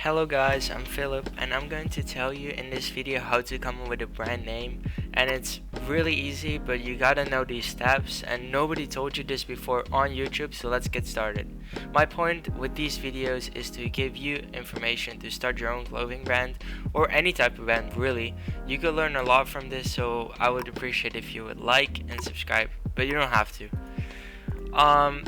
Hello guys, I'm Philip and I'm going to tell you in this video how to come up with a brand name, and it's really easy, but you gotta know these steps and nobody told you this before on YouTube, so let's get started. My point with these videos is to give you information to start your own clothing brand or any type of brand really. You could learn a lot from this, so I would appreciate if you would like and subscribe, but you don't have to.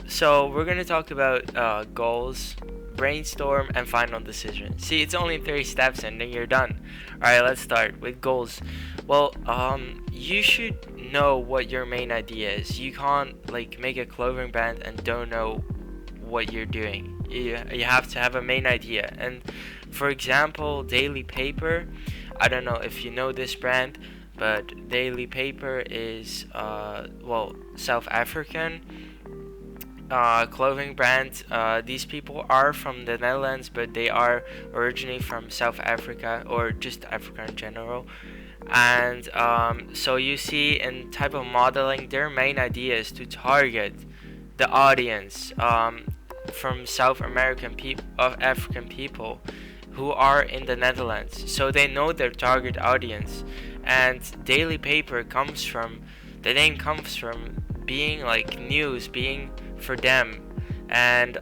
So we're gonna talk about goals, brainstorm, and final decision. See, it's only 3 steps and then you're done. Alright, let's start with goals. Well, you should know what your main idea is. You can't like make a clothing brand and don't know what you're doing. You have to have a main idea. And for example, Daily Paper, I don't know if you know this brand, but Daily Paper is South African clothing brand. These people are from the Netherlands, but they are originally from South Africa or just Africa in general. And so you see, in type of modeling, their main idea is to target the audience from South American people, of African people who are in the Netherlands. So they know their target audience, and Daily Paper comes from the name comes from being like news, being for them. And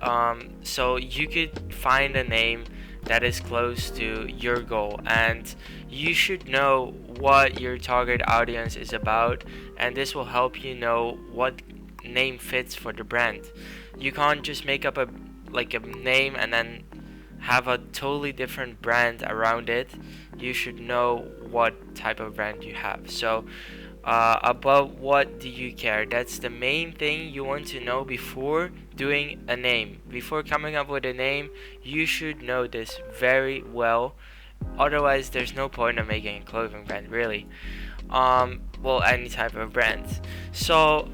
so you could find a name that is close to your goal, and you should know what your target audience is about, and this will help you know what name fits for the brand. You can't just make up a name and then have a totally different brand around it. You should know what type of brand you have. So about what do you care? That's the main thing you want to know before doing a name. Before coming up with a name, you should know this very well. Otherwise, there's no point of making a clothing brand, really. Any type of brand. So,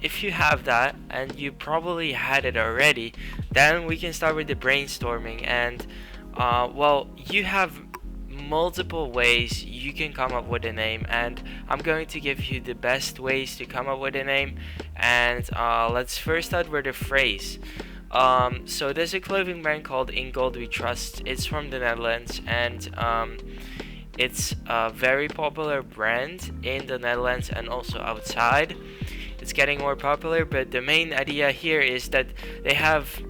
if you have that, and you probably had it already, then we can start with the brainstorming. And, you have multiple ways you can come up with a name, and I'm going to give you the best ways to come up with a name. And let's first start with a phrase. So there's a clothing brand called In Gold We Trust. It's from the Netherlands, and it's a very popular brand in the Netherlands and also outside. It's getting more popular, but the main idea here is that they have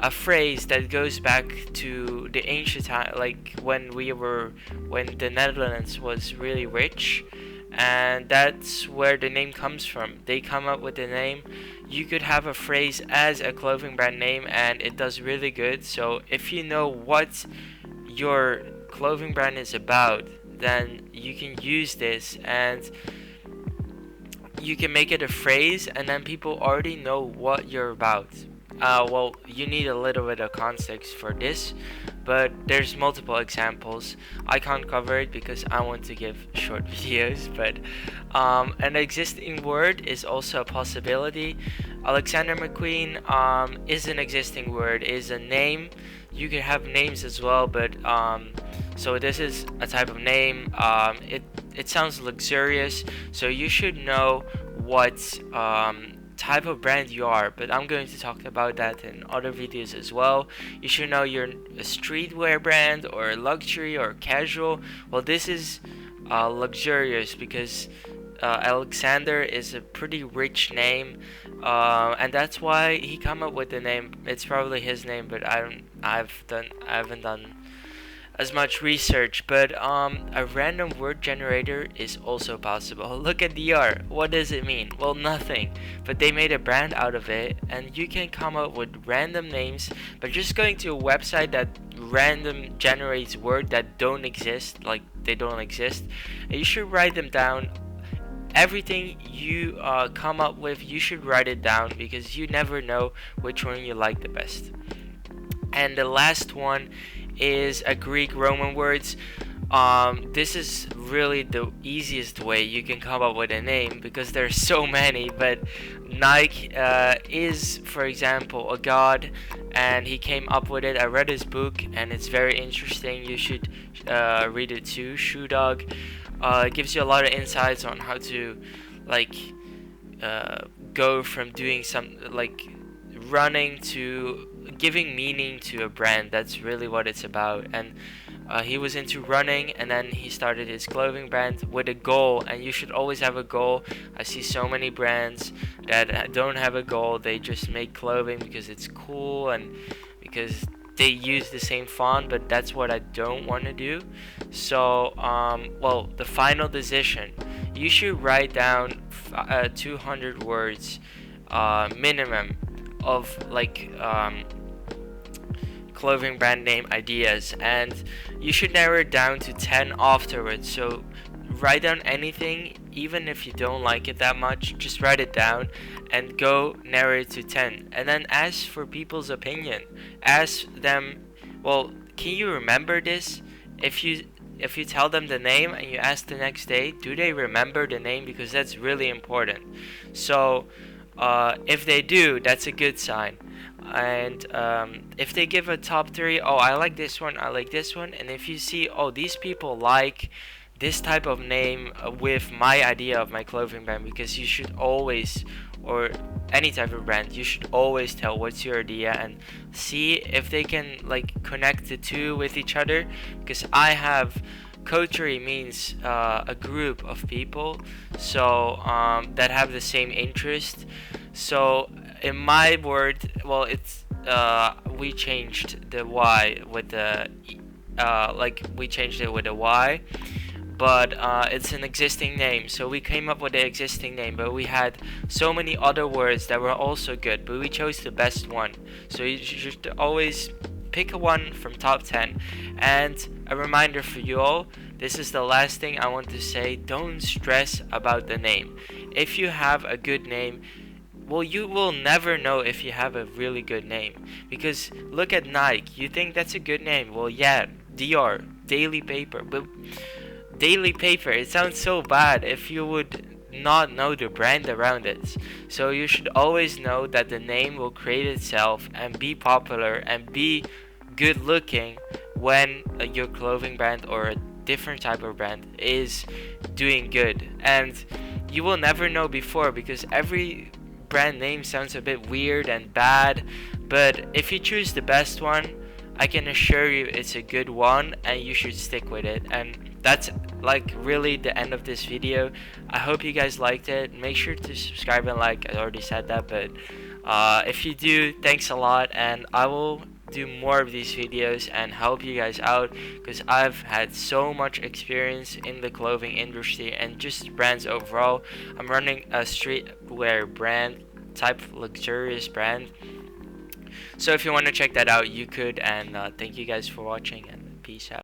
a phrase that goes back to the ancient time, like when the Netherlands was really rich, and that's where the name comes from. They come up with the name. You could have a phrase as a clothing brand name, and it does really good. So if you know what your clothing brand is about, then you can use this and you can make it a phrase, and then people already know what you're about. You need a little bit of context for this, but there's multiple examples. I can't cover it because I want to give short videos, but an existing word is also a possibility. Alexander McQueen is an existing word, is a name. You can have names as well, but so this is a type of name. It sounds luxurious, so you should know what type of brand you are, but I'm going to talk about that in other videos as well. You should know you're a streetwear brand or luxury or casual. Well, this is luxurious because Alexander is a pretty rich name, and that's why he come up with the name. It's probably his name, but I haven't done as much research. But a random word generator is also possible. Look at DR. What does it mean? Well, nothing. But they made a brand out of it, and you can come up with random names by just going to a website that random generates words that don't exist, like they don't exist. And you should write them down. Everything you come up with, you should write it down because you never know which one you like the best. And the last one is a Greek Roman words. This is really the easiest way you can come up with a name because there's so many, but Nike is, for example, a god, and he came up with it. I read his book and it's very interesting. You should read it too. Shoe Dog. It gives you a lot of insights on how to go from doing some running to giving meaning to a brand. That's really what it's about. And he was into running, and then he started his clothing brand with a goal. And you should always have a goal. I see so many brands that don't have a goal. They just make clothing because it's cool and because they use the same font, but that's what I don't want to do. So, well, the final decision, you should write down 200 words minimum of like clothing brand name ideas, and you should narrow it down to 10 afterwards. So write down anything, even if you don't like it that much, just write it down and go narrow it to 10. And then ask for people's opinion. Ask them, well, can you remember this? If you tell them the name and you ask the next day, do they remember the name? Because that's really important. So if they do, that's a good sign. And if they give a top 3, oh, I like this one, I like this one, and if you see, oh, these people like this type of name with my idea of my clothing brand, because you should always, or any type of brand, you should always tell what's your idea and see if they can like connect the two with each other. Because I have Cotery means a group of people, so that have the same interest. So in my word, well, it's we changed the Y with the like we changed it with a Y, but it's an existing name. So we came up with the existing name, but we had so many other words that were also good, but we chose the best one. So you should always pick a one from top 10. And a reminder for you all, this is the last thing I want to say, don't stress about the name. If you have a good name, well, you will never know if you have a really good name. Because look at Nike, you think that's a good name. Well, yeah, DR, Daily Paper. But Daily Paper, it sounds so bad if you would not know the brand around it. So you should always know that the name will create itself and be popular and be good looking when your clothing brand or a different type of brand is doing good. And you will never know before, because every brand name sounds a bit weird and bad, but if you choose the best one, I can assure you it's a good one and you should stick with it. And that's like really the end of this video. I hope you guys liked it. Make sure to subscribe and like. I already said that, but if you do, thanks a lot, and I will do more of these videos and help you guys out, because I've had so much experience in the clothing industry and just brands overall. I'm running a streetwear brand, type luxurious brand. So if you want to check that out, you could. And thank you guys for watching, and peace out.